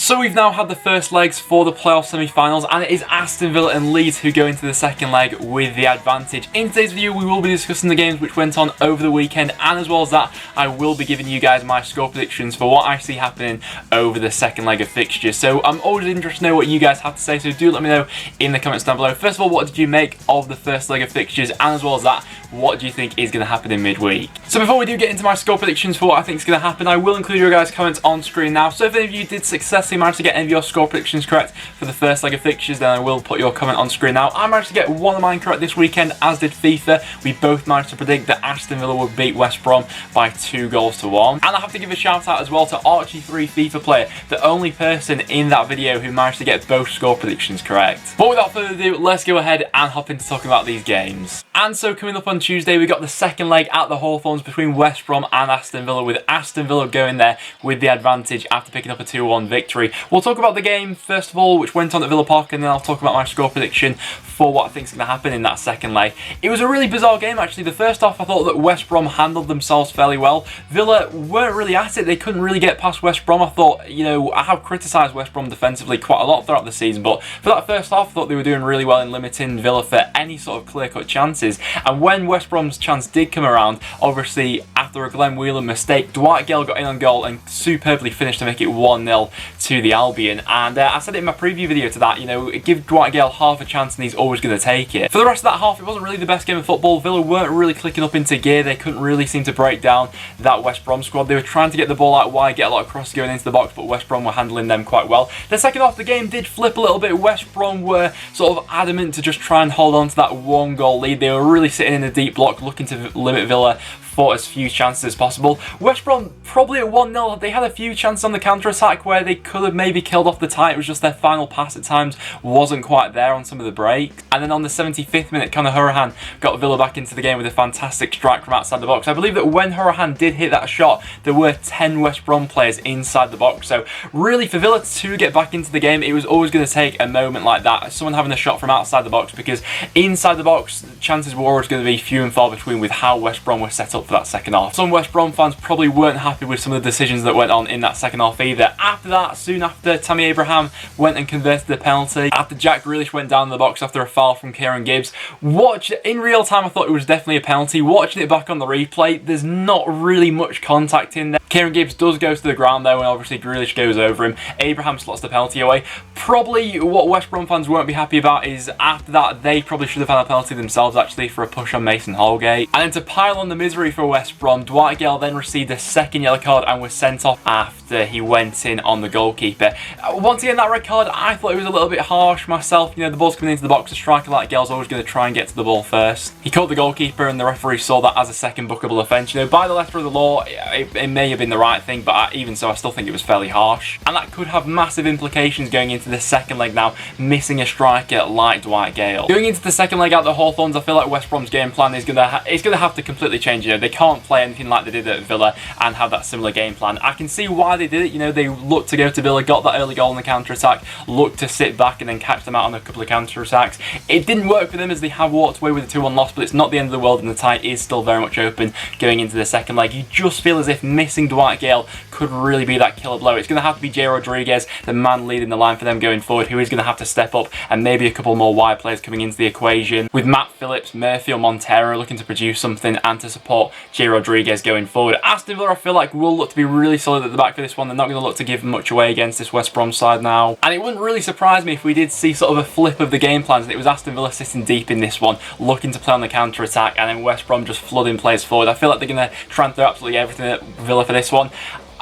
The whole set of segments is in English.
So we've now had the first legs for the playoff semi-finals, and it is Aston Villa and Leeds who go into the second leg with the advantage. In today's video we will be discussing the games which went on over the weekend, and as well as that I will be giving you guys my score predictions for what I see happening over the second leg of fixtures. So I'm always interested to know what you guys have to say, so do let me know in the comments down below. First of all, what did you make of the first leg of fixtures, and as well as that, what do you think is going to happen in midweek? So before we do get into my score predictions for what I think is going to happen, I will include your guys' comments on screen now. So if any of you did successfully manage to get any of your score predictions correct for the first leg of fixtures, then I will put your comment on screen now. I managed to get one of mine correct this weekend, as did FIFA. We both managed to predict that Aston Villa would beat West Brom by 2-1. And I have to give a shout out as well to Archie3 FIFA player, the only person in that video who managed to get both score predictions correct. But without further ado, let's go ahead and hop into talking about these games. And so coming up on Tuesday, we got the second leg at the Hawthorns between West Brom and Aston Villa, with Aston Villa going there with the advantage after picking up a 2-1 victory. We'll talk about the game first of all, which went on at Villa Park, and then I'll talk about my score prediction for what I think is going to happen in that second leg. It was a really bizarre game actually. The first half I thought that West Brom handled themselves fairly well. Villa weren't really at it. They couldn't really get past West Brom. I thought, you know, I have criticised West Brom defensively quite a lot throughout the season, but for that first half I thought they were doing really well in limiting Villa for any sort of clear-cut chances. And when West Brom's chance did come around, obviously after a Glenn Whelan mistake, Dwight Gale got in on goal and superbly finished to make it 1-0 to the Albion. And I said it in my preview video to that, you know, give Dwight Gale half a chance and he's always going to take it. For the rest of that half, it wasn't really the best game of football. Villa weren't really clicking up into gear. They couldn't really seem to break down that West Brom squad. They were trying to get the ball out wide, get a lot of crosses going into the box, but West Brom were handling them quite well. The second half of the game did flip a little bit. West Brom were sort of adamant to just try and hold on to that 1-goal lead. They were really sitting in a deep block, looking to limit Villa for as few chances as possible. West Brom probably at 1-0, they had a few chances on the counter-attack where they could have maybe killed off the tie. It was just their final pass at times wasn't quite there on some of the breaks. And then on the 75th minute, Conor Hourihane got Villa back into the game with a fantastic strike from outside the box. I believe that when Hourihane did hit that shot, there were 10 West Brom players inside the box. So really for Villa to get back into the game, it was always going to take a moment like that, someone having a shot from outside the box, because inside the box, chances were always going to be few and far between with how West Brom were set up for that second half. Some West Brom fans probably weren't happy with some of the decisions that went on in that second half either. After that, soon after, Tammy Abraham went and converted the penalty. After Jack Grealish went down in the box after a foul from Kieran Gibbs. In real time, I thought it was definitely a penalty. Watching it back on the replay, there's not really much contact in there. Kieran Gibbs does go to the ground though, and obviously Grealish goes over him. Abraham slots the penalty away. Probably what West Brom fans won't be happy about is after that, they probably should have had a penalty themselves actually for a push on Mason Holgate. And then to pile on the misery for West Brom, Dwight Gale then received a second yellow card and was sent off after he went in on the goalkeeper. Once again, that red card, I thought it was a little bit harsh myself. You know, the ball's coming into the box, a striker like Gale's always going to try and get to the ball first. He caught the goalkeeper and the referee saw that as a second bookable offence. You know, by the letter of the law, it may have been the right thing, but even so, I still think it was fairly harsh. And that could have massive implications going into the second leg now, missing a striker like Dwight Gale. Going into the second leg out the Hawthorns, I feel like West Brom's game plan is going to have to completely change. You know, they can't play anything like they did at Villa and have that similar game plan. I can see why they did it. You know, they looked to go to Villa, got that early goal on the counter-attack, looked to sit back and then catch them out on a couple of counter-attacks. It didn't work for them as they have walked away with a 2-1 loss, but it's not the end of the world and the tie is still very much open going into the second leg. You just feel as if missing Dwight Gale could really be that killer blow. It's going to have to be Jay Rodriguez, the man leading the line for them going forward, who is going to have to step up, and maybe a couple more wide players coming into the equation, with Matt Phillips, Murphy or Montero looking to produce something and to support Jay Rodriguez going forward. Aston Villa, I feel like, will look to be really solid at the back for this one. They're not going to look to give much away against this West Brom side now. And it wouldn't really surprise me if we did see sort of a flip of the game plans and it was Aston Villa sitting deep in this one, looking to play on the counter-attack, and then West Brom just flooding players forward. I feel like they're going to try and throw absolutely everything at Villa for this one.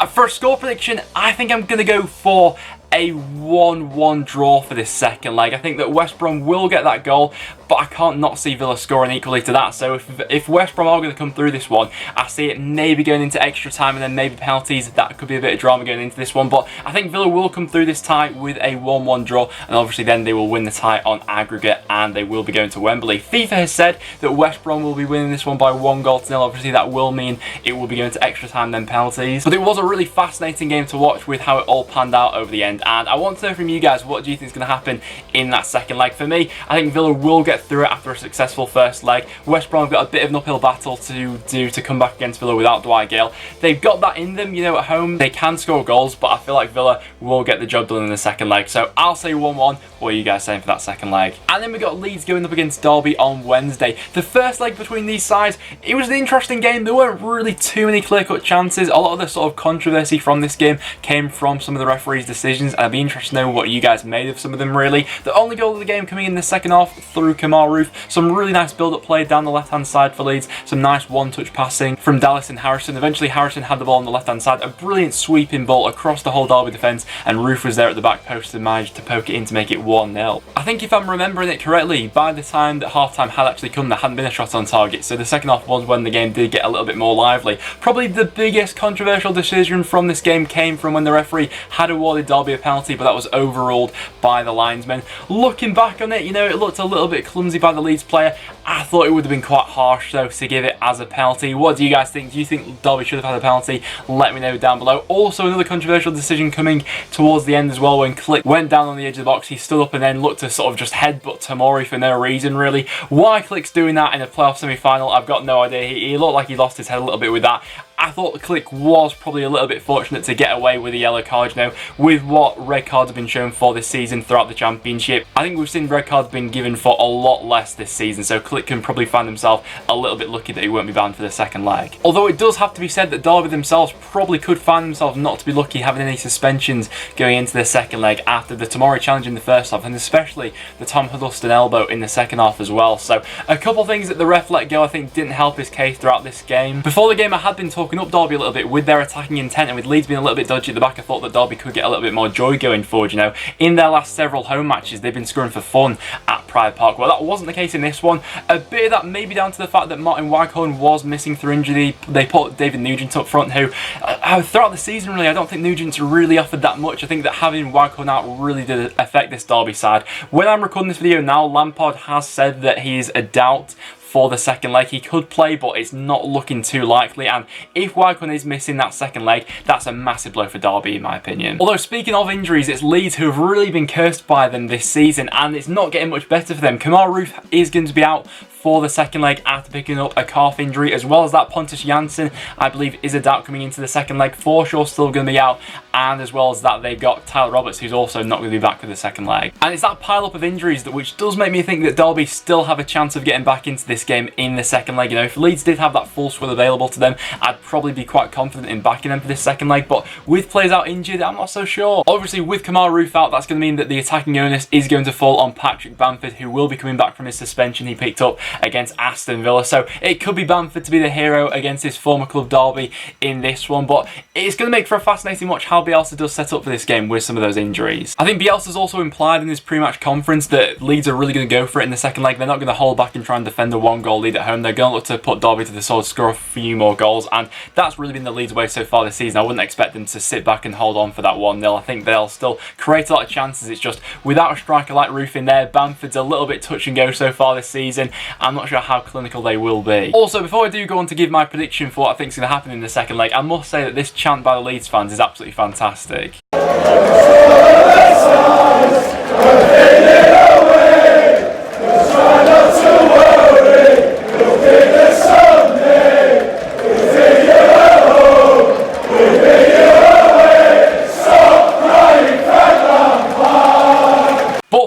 For a score prediction, I think I'm going to go for a 1-1 draw for this second leg. I think that West Brom will get that goal, but I can't not see Villa scoring equally to that. So if West Brom are going to come through this one, I see it maybe going into extra time and then maybe penalties. That could be a bit of drama going into this one, but I think Villa will come through this tie with a 1-1 draw, and obviously then they will win the tie on aggregate and they will be going to Wembley. FIFA has said that West Brom will be winning this one by 1-0. Obviously that will mean it will be going to extra time then penalties. But it was a really fascinating game to watch with how it all panned out over the end. And I want to know from you guys, what do you think is going to happen in that second leg? For me, I think Villa will get through it after a successful first leg. West Brom have got a bit of an uphill battle to do to come back against Villa without Dwight Gale. They've got that in them, you know, at home. They can score goals, but I feel like Villa will get the job done in the second leg. So I'll say 1-1. What are you guys saying for that second leg? And then we got Leeds going up against Derby on Wednesday. The first leg between these sides, it was an interesting game. There weren't really too many clear-cut chances. A lot of the sort of controversy from this game came from some of the referees' decisions, and I'd be interested to know what you guys made of some of them, really. The only goal of the game coming in the second half through Kamar Roof. Some really nice build-up play down the left-hand side for Leeds. Some nice one-touch passing from Dallas and Harrison. Eventually, Harrison had the ball on the left-hand side. A brilliant sweeping ball across the whole Derby defence, and Roof was there at the back post and managed to poke it in to make it 1-0. I think if I'm remembering it correctly, by the time that half-time had actually come, there hadn't been a shot on target. So the second half was when the game did get a little bit more lively. Probably the biggest controversial decision from this game came from when the referee had awarded Derby a penalty, but that was overruled by the linesman. Looking back on it, you know, it looked a little bit clumsy by the Leeds player. I thought it would have been quite harsh, though, to give it as a penalty. What do you guys think? Do you think Derby should have had a penalty? Let me know down below. Also, another controversial decision coming towards the end as well, when Click went down on the edge of the box. He stood up and then looked to sort of just headbutt Tomori for no reason, really. Why Click's doing that in a playoff semi-final, I've got no idea. He looked like he lost his head a little bit with that. I thought the Click was probably a little bit fortunate to get away with a yellow card, you know, with what red cards have been shown for this season throughout the Championship. I think we've seen red cards been given for a lot less this season, so Click can probably find himself a little bit lucky that he won't be banned for the second leg. Although it does have to be said that Derby themselves probably could find themselves not to be lucky having any suspensions going into the second leg after the Tomori challenge in the first half, and especially the Tom Huddleston elbow in the second half as well. So a couple things that the ref let go I think didn't help his case throughout this game. Before the game I had been talking up Derby a little bit with their attacking intent, and with Leeds being a little bit dodgy at the back, I thought that Derby could get a little bit more joy going forward, you know. In their last several home matches, they've been scoring for fun at Pride Park. Well, that wasn't the case in this one. A bit of that maybe down to the fact that Martin Waghorn was missing through injury. They put David Nugent up front, who throughout the season, really, I don't think Nugent's really offered that much. I think that having Waghorn out really did affect this Derby side. When I'm recording this video now, Lampard has said that he is a doubt for the second leg. He could play, but it's not looking too likely, and if Waghorn is missing that second leg, that's a massive blow for Derby in my opinion. Although speaking of injuries, it's Leeds who have really been cursed by them this season, and it's not getting much better for them. Kamar Roof is going to be out for the second leg after picking up a calf injury, as well as that Pontus Jansson, I believe, is a doubt coming into the second leg. Forshaw still going to be out, and as well as that, they've got Tyler Roberts, who's also not going to be back for the second leg. And it's that pile up of injuries that which does make me think that Derby still have a chance of getting back into this game in the second leg. You know, if Leeds did have that full squad available to them, I'd probably be quite confident in backing them for this second leg, but with players out injured, I'm not so sure. Obviously, with Kamar Roof out, that's going to mean that the attacking onus is going to fall on Patrick Bamford, who will be coming back from his suspension he picked up against Aston Villa. So it could be Bamford to be the hero against his former club Derby in this one, but it's going to make for a fascinating watch how Bielsa does set up for this game with some of those injuries. I think Bielsa's also implied in his pre-match conference that Leeds are really going to go for it in the second leg. They're not going to hold back and try and defend a one-goal lead at home. They're going to look to put Derby to the sword, score a few more goals, and that's really been the Leeds way so far this season. I wouldn't expect them to sit back and hold on for that 1-0. I think they'll still create a lot of chances. It's just without a striker like Roof in there, Bamford's a little bit touch and go so far this season. I'm not sure how clinical they will be. Also, before I do go on to give my prediction for what I think is going to happen in the second leg, I must say that this chant by the Leeds fans is absolutely fantastic.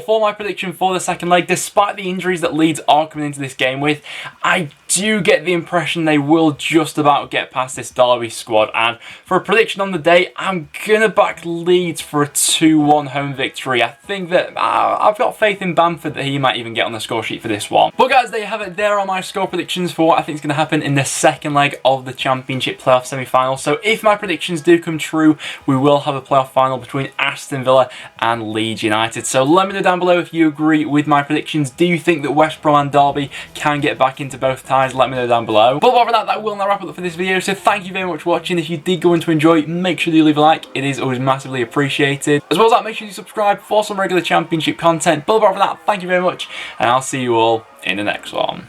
For my prediction for the second leg, despite the injuries that Leeds are coming into this game with, I do get the impression they will just about get past this Derby squad, and for a prediction on the day, I'm gonna back Leeds for a 2-1 home victory. I think that I've got faith in Bamford that he might even get on the score sheet for this one. But guys, there you have it. There are my score predictions for what I think is going to happen in the second leg of the Championship playoff semi-final. So if my predictions do come true, we will have a playoff final between Aston Villa and Leeds United. So let me know down below if you agree with my predictions. Do you think that West Brom and Derby can get back into both ties? Let me know down below. But apart from that, that will now wrap it up for this video. So thank you very much for watching. If you did go on to enjoy, make sure you leave a like. It is always massively appreciated. As well as that, make sure you subscribe for some regular Championship content. But apart from that, thank you very much, and I'll see you all in the next one.